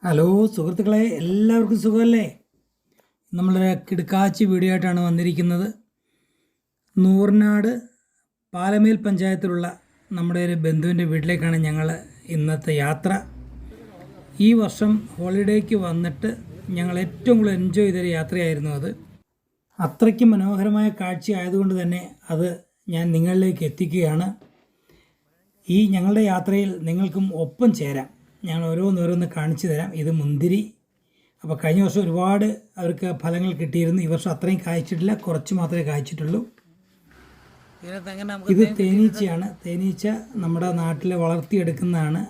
Hello സുഹൃത്തുക്കളെ, എല്ലാവർക്കും സുഖമല്ലേ? നമ്മളൊരു കിടുക്കാച്ചി വീഡിയോ ആയിട്ടാണ് വന്നിരിക്കുന്നത്. നൂർനാട് പാലമേൽ പഞ്ചായത്തിലുള്ള നമ്മുടെ ഒരു ബന്ധുവിൻ്റെ വീട്ടിലേക്കാണ് ഞങ്ങൾ ഇന്നത്തെ യാത്ര. ഈ വർഷം ഹോളിഡേക്ക് വന്നിട്ട് ഞങ്ങൾ ഏറ്റവും കൂടുതൽ എൻജോയ് ചെയ്തൊരു യാത്രയായിരുന്നു അത്. അത്രയ്ക്ക് മനോഹരമായ കാഴ്ച ആയതുകൊണ്ട് തന്നെ അത് ഞാൻ നിങ്ങളിലേക്ക് എത്തിക്കുകയാണ്. ഈ ഞങ്ങളുടെ യാത്രയിൽ നിങ്ങൾക്കും ഒപ്പം ചേരാം. ഞാൻ ഓരോന്നോരോന്ന് കാണിച്ചു തരാം. ഇത് മുന്തിരി. അപ്പോൾ കഴിഞ്ഞ വർഷം ഒരുപാട് അവർക്ക് ഫലങ്ങൾ കിട്ടിയിരുന്നു. ഈ വർഷം അത്രയും കായ്ച്ചിട്ടില്ല, കുറച്ച് മാത്രമേ കായ്ച്ചിട്ടുള്ളൂ. ഇത് തേനീച്ചയാണ്. തേനീച്ച നമ്മുടെ നാട്ടിൽ വളർത്തിയെടുക്കുന്നതാണ്.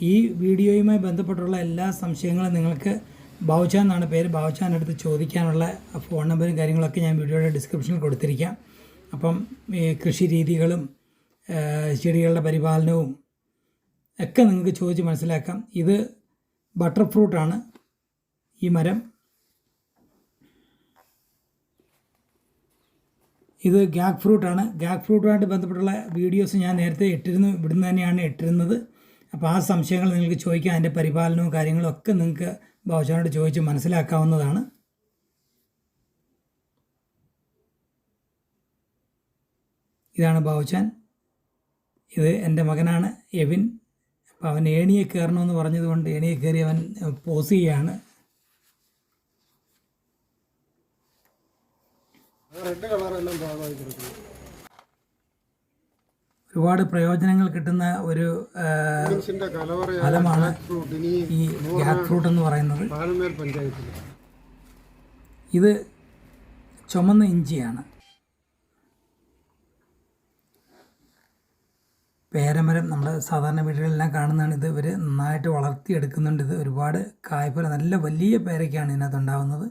ഈ വീഡിയോയുമായി ബന്ധപ്പെട്ടുള്ള എല്ലാ സംശയങ്ങളും നിങ്ങൾക്ക് ബാബുച്ചാൻ എന്നാണ് പേര്, ബാബുച്ചാൻ്റെ അടുത്ത് ചോദിക്കാനുള്ള ഫോൺ നമ്പറും കാര്യങ്ങളൊക്കെ ഞാൻ വീഡിയോയുടെ ഡിസ്ക്രിപ്ഷനിൽ കൊടുത്തിരിക്കാം. അപ്പം ഈ കൃഷി രീതികളും ചെടികളുടെ പരിപാലനവും ഒക്കെ നിങ്ങൾക്ക് ചോദിച്ച് മനസ്സിലാക്കാം. ഇത് ബട്ടർ ഫ്രൂട്ടാണ് ഈ മരം. ഇത് ഗാഗ് ഫ്രൂട്ടാണ്. ഗാഗ് ഫ്രൂട്ടുമായിട്ട് ബന്ധപ്പെട്ടുള്ള വീഡിയോസ് ഞാൻ നേരത്തെ ഇട്ടിരുന്നു, ഇവിടുന്ന് തന്നെയാണ് ഇട്ടിരുന്നത്. അപ്പോൾ ആ സംശയങ്ങൾ നിങ്ങൾക്ക് ചോദിക്കാം. അതിൻ്റെ പരിപാലനവും കാര്യങ്ങളും ഒക്കെ നിങ്ങൾക്ക് ബാബുച്ചാനോട് ചോദിച്ച് മനസ്സിലാക്കാവുന്നതാണ്. ഇതാണ് ബാബുച്ചാൻ. ഇത് എൻ്റെ മകനാണ് എവിൻ. അപ്പോൾ അവൻ ഏണിയെ കയറണമെന്ന് പറഞ്ഞതുകൊണ്ട് ഏണിയെ കയറി അവൻ പോസ് ചെയ്യുകയാണ്. ഒരുപാട് പ്രയോജനങ്ങൾ കിട്ടുന്ന ഒരു ഫലമാണ് ഈ ഗാഗ് ഫ്രൂട്ട് എന്ന് പറയുന്നത്. ഇത് ചുമന്ന ഇഞ്ചിയാണ്. പേരമരം നമ്മുടെ സാധാരണ വീടുകളിലെല്ലാം കാണുന്നതാണ്. ഇത് ഇവർ നന്നായിട്ട് വളർത്തിയെടുക്കുന്നുണ്ട്. ഇത് ഒരുപാട് കായ്ഫലം, നല്ല വലിയ പേരയ്ക്കാണ് ഇതിനകത്ത് ഉണ്ടാകുന്നത്.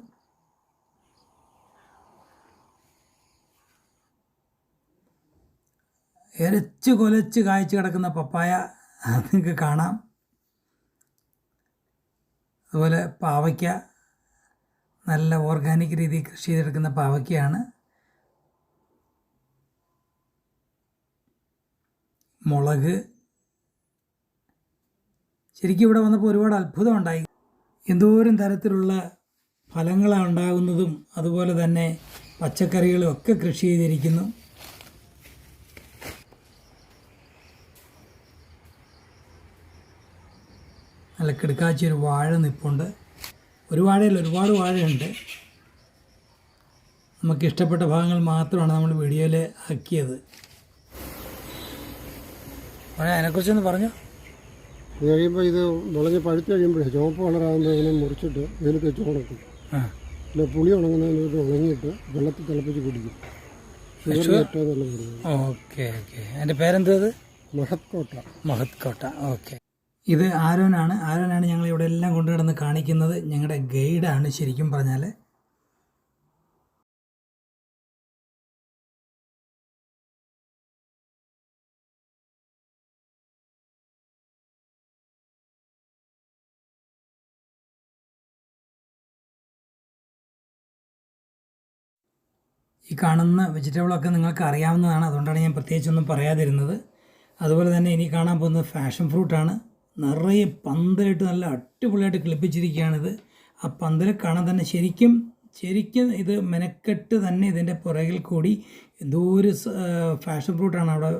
എരച്ച് കൊലച്ച് കായ്ച്ച് കിടക്കുന്ന പപ്പായ നിങ്ങൾക്ക് കാണാം. അതുപോലെ പാവയ്ക്ക, നല്ല ഓർഗാനിക് രീതിയിൽ കൃഷി ചെയ്തെടുക്കുന്ന പാവയ്ക്കയാണ്. മുളക്. ശരിക്കും ഇവിടെ വന്നപ്പോൾ ഒരുപാട് അത്ഭുതം ഉണ്ടായി. എന്തോരം തരത്തിലുള്ള ഫലങ്ങളാണ് ഉണ്ടാകുന്നതും അതുപോലെ തന്നെ പച്ചക്കറികളും ഒക്കെ കൃഷി ചെയ്തിരിക്കുന്നു. നല്ല കിടുക്കാച്ചി ഒരു വാഴ നിൽപ്പുണ്ട്. ഒരു വാഴയിൽ ഒരുപാട് വാഴയുണ്ട്. നമുക്ക് ഇഷ്ടപ്പെട്ട ഭാഗങ്ങൾ മാത്രമാണ് നമ്മൾ വീഡിയോയിൽ ആക്കിയത്. അതിനെക്കുറിച്ചൊന്ന് പറഞ്ഞു. ഇത് കഴിയുമ്പോൾ ഇത് മുളഞ്ഞ് പഴുത്ത് കഴിയുമ്പോഴേ ചുവപ്പ് കളറാകുമ്പോൾ ഇതിനെ മുറിച്ചിട്ട് ഇതിൽ വെച്ച് ഉണക്കും. പിന്നെ പുളി ഉണങ്ങുന്നതിന് ഉണങ്ങിയിട്ട് വെള്ളത്തിൽ തിളപ്പിച്ച് കുടിക്കും. ഏറ്റവും നല്ല മരുന്ന്. Okay okay. എൻ്റെ പേരെന്തത്? മഹത് കോട്ട. ഓക്കെ. ഇത് ആരോനാണ് ഞങ്ങൾ ഇവിടെ എല്ലാം കൊണ്ടുകിടന്ന് കാണിക്കുന്നത്. ഞങ്ങളുടെ ഗൈഡാണ് ശരിക്കും പറഞ്ഞാൽ. ഈ കാണുന്ന വെജിറ്റബിളൊക്കെ നിങ്ങൾക്ക് അറിയാവുന്നതാണ്, അതുകൊണ്ടാണ് ഞാൻ പ്രത്യേകിച്ചൊന്നും പറയാതിരുന്നത്. അതുപോലെ തന്നെ ഇനി കാണാൻ പോകുന്നത് ഫാഷൻ ഫ്രൂട്ടാണ്. നിറയെ പന്തലിട്ട് നല്ല അടിപൊളിയായിട്ട് കിളിപ്പിച്ചിരിക്കുകയാണിത്. ആ പന്തൽ കാണാൻ തന്നെ ശരിക്കും ഇത് മെനക്കെട്ട് തന്നെ ഇതിൻ്റെ പുറകിൽ കൂടി എന്തോ ഒരു ഫാഷൻ ഫ്രൂട്ടാണ് അവിടെ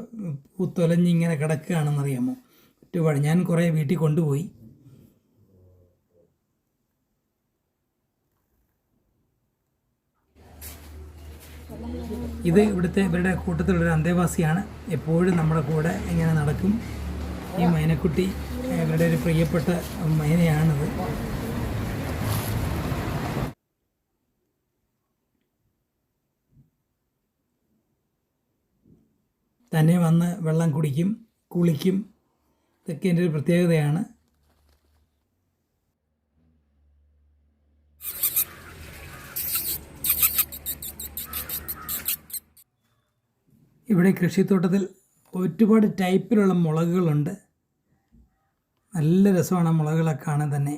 പൂത്തൊലഞ്ഞിങ്ങനെ കിടക്കുകയാണെന്നറിയാമോ. ഒരുപാട് ഞാൻ കുറേ വീട്ടിൽ കൊണ്ടുപോയി. ഇത് ഇവരുടെ കൂട്ടത്തിലുള്ളൊരു അന്തേവാസിയാണ്. എപ്പോഴും നമ്മുടെ കൂടെ ഇങ്ങനെ നടക്കും. ഈ മൈനക്കുട്ടി ഇവരുടെ ഒരു പ്രിയപ്പെട്ട മൈനയാണിത്. തന്നെ വന്ന് വെള്ളം കുടിക്കും, കുളിക്കും. ഇതൊക്കെ എൻ്റെ ഒരു പ്രത്യേകതയാണ്. ഇവിടെ കൃഷിത്തോട്ടത്തിൽ ഒരുപാട് ടൈപ്പിലുള്ള മുളകുകളുണ്ട്. നല്ല രസമാണ് മുളകുകളൊക്കെ കാണാൻ തന്നെ.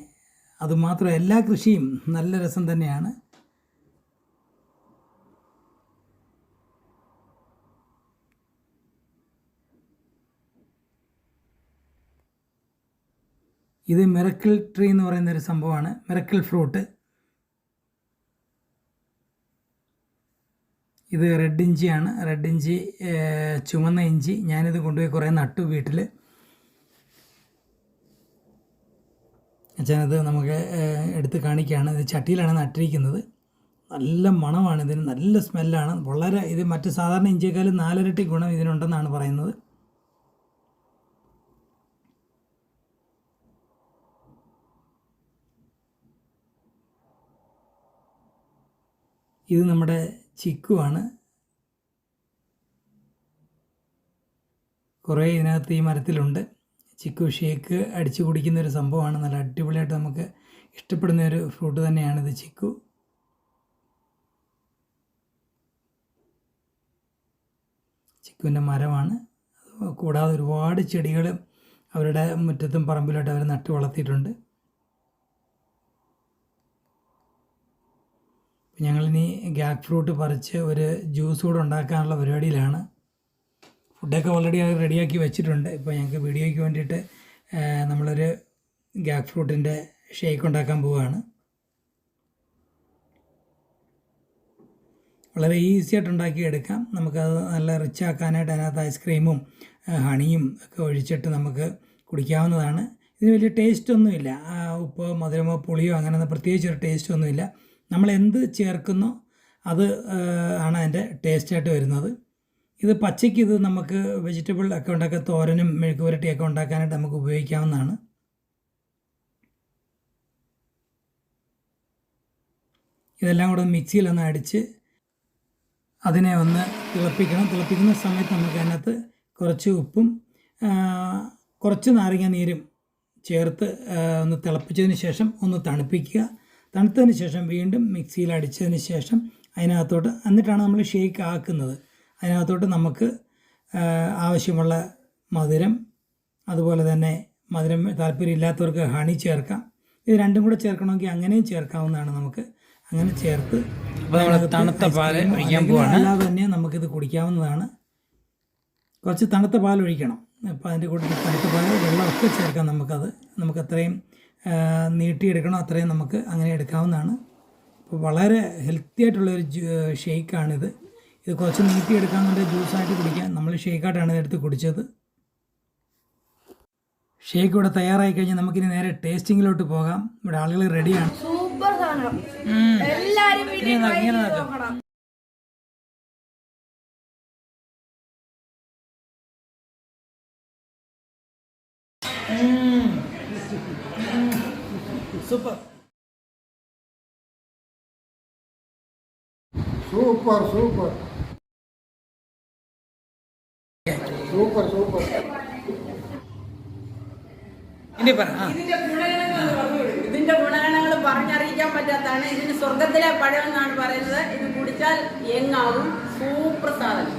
അതുമാത്രം എല്ലാ കൃഷിയും നല്ല രസം തന്നെയാണ്. ഇത് മിറക്കിൾ ട്രീ എന്ന് പറയുന്നൊരു സംഭവമാണ്, മിറക്കിൾ ഫ്രൂട്ട്. ഇത് റെഡ് ഇഞ്ചിയാണ്, റെഡ് ഇഞ്ചി, ചുമന്ന ഇഞ്ചി. ഞാനിത് കൊണ്ടുപോയി കുറേ നട്ടു വീട്ടിൽ. അച്ഛനത് നമുക്ക് എടുത്ത് കാണിക്കുകയാണ്. ഇത് ചട്ടിയിലാണ് നട്ടിരിക്കുന്നത്. നല്ല മണമാണ് ഇതിന്, നല്ല സ്മെല്ലാണ്. വളരെ ഇത് മറ്റ് സാധാരണ ഇഞ്ചിയേക്കാളും 4 ഇരട്ടി ഗുണം ഇതിനുണ്ടെന്നാണ് പറയുന്നത്. ഇത് നമ്മുടെ ചിക്കുവാണ്. കുറേ ഇതിനകത്ത് ഈ മരത്തിലുണ്ട്. ചിക്കു ഷേക്ക് അടിച്ചു കുടിക്കുന്നൊരു സംഭവമാണ്. നല്ല അടിപൊളിയായിട്ട് നമുക്ക് ഇഷ്ടപ്പെടുന്ന ഒരു ഫ്രൂട്ട് തന്നെയാണിത് ചിക്കു. ചിക്കുവിൻ്റെ മരമാണ്. കൂടാതെ ഒരുപാട് ചെടികൾ അവരുടെ മുറ്റത്തും പറമ്പിലായിട്ട് അവർ നട്ടു വളർത്തിയിട്ടുണ്ട്. ഞങ്ങളിനി ഗ്യാക് ഫ്രൂട്ട് പറിച്ച് ഒരു ജ്യൂസ് കൂടെ ഉണ്ടാക്കാനുള്ള പരിപാടിയിലാണ്. ഫുഡൊക്കെ ഓൾറെഡി റെഡിയാക്കി വെച്ചിട്ടുണ്ട്. ഇപ്പോൾ ഞങ്ങൾക്ക് വീഡിയോയ്ക്ക് വേണ്ടിയിട്ട് നമ്മളൊരു ഗ്യാക് ഫ്രൂട്ടിൻ്റെ ഷേക്ക് ഉണ്ടാക്കാൻ പോവുകയാണ്. വളരെ ഈസി ആയിട്ട് ഉണ്ടാക്കി എടുക്കാം. നമുക്കത് നല്ല റിച്ച് ആക്കാനായിട്ട് അതിനകത്ത് ഐസ്ക്രീമും ഹണിയും ഒക്കെ ഒഴിച്ചിട്ട് നമുക്ക് കുടിക്കാവുന്നതാണ്. ഇതിന് വലിയ ടേസ്റ്റൊന്നുമില്ല. ഉപ്പോ മധുരമോ പുളിയോ അങ്ങനെ പ്രത്യേകിച്ചൊരു ടേസ്റ്റൊന്നുമില്ല. നമ്മൾ എന്ത് ചേർക്കുന്നോ അത് ആണ് അതിൻ്റെ ടേസ്റ്റായിട്ട് വരുന്നത്. ഇത് പച്ചയ്ക്ക് ഇത് നമുക്ക് വെജിറ്റബിൾ ഒക്കെ ഉണ്ടാക്കാൻ, തോരനും മെഴുക്ക് പുരട്ടിയൊക്കെ ഉണ്ടാക്കാനായിട്ട് നമുക്ക് ഉപയോഗിക്കാവുന്നതാണ്. ഇതെല്ലാം കൂടെ മിക്സിയിലൊന്ന് അടിച്ച് അതിനെ ഒന്ന് തിളപ്പിക്കണം. തിളപ്പിക്കുന്ന സമയത്ത് നമുക്ക് അതിനകത്ത് കുറച്ച് ഉപ്പും കുറച്ച് നാരങ്ങ നീരും ചേർത്ത് ഒന്ന് തിളപ്പിച്ചതിന് ശേഷം ഒന്ന് തണുപ്പിക്കുക. തണുത്തതിന് ശേഷം വീണ്ടും മിക്സിയിൽ അടിച്ചതിന് ശേഷം അതിനകത്തോട്ട്, എന്നിട്ടാണ് നമ്മൾ ഷേക്ക് ആക്കുന്നത്. അതിനകത്തോട്ട് നമുക്ക് ആവശ്യമുള്ള മധുരം, അതുപോലെ തന്നെ മധുരം താല്പര്യമില്ലാത്തവർക്ക് ഹണി ചേർക്കാം. ഇത് രണ്ടും കൂടെ ചേർക്കണമെങ്കിൽ അങ്ങനെയും ചേർക്കാവുന്നതാണ്. നമുക്ക് അങ്ങനെ ചേർത്ത് തണുത്ത പാൽ ഒഴിക്കാൻ പോവാണ്. അല്ലാതെ തന്നെ നമുക്കിത് കുടിക്കാവുന്നതാണ്. കുറച്ച് തണുത്ത പാൽ ഒഴിക്കണം. അപ്പോൾ അതിൻ്റെ കൂടെ തണുത്ത പാൽ, വെള്ളമൊക്കെ ചേർക്കാം. നമുക്ക് അത്രയും നീട്ടിയെടുക്കണോ അത്രയും നമുക്ക് അങ്ങനെ എടുക്കാവുന്നതാണ്. അപ്പോൾ വളരെ ഹെൽത്തി ആയിട്ടുള്ളൊരു ഷേക്കാണിത്. ഇത് കുറച്ച് നീട്ടിയെടുക്കാമെന്നുണ്ടെങ്കിൽ ജ്യൂസായിട്ട് കുടിക്കാം. നമ്മൾ ഷേക്കായിട്ടാണ് ഇതെടുത്ത് കുടിച്ചത്. ഷേക്ക് ഇവിടെ തയ്യാറായി കഴിഞ്ഞാൽ നമുക്കിനി നേരെ ടേസ്റ്റിങ്ങിലോട്ട് പോകാം. ഇവിടെ ആളുകൾ റെഡിയാണ്. സൂപ്പർ സാധനം. Super super super super super. ഇതിന്റെ ഗുണഗണങ്ങൾ പറഞ്ഞറിയിക്കാൻ പറ്റാത്തതാണ്. ഇതിന് സ്വർഗത്തിലെ പഴം എന്നാണ് പറയുന്നത്. ഇത് കുടിച്ചാൽ യങ്ങാവും. സൂപ്പർ സാധനം.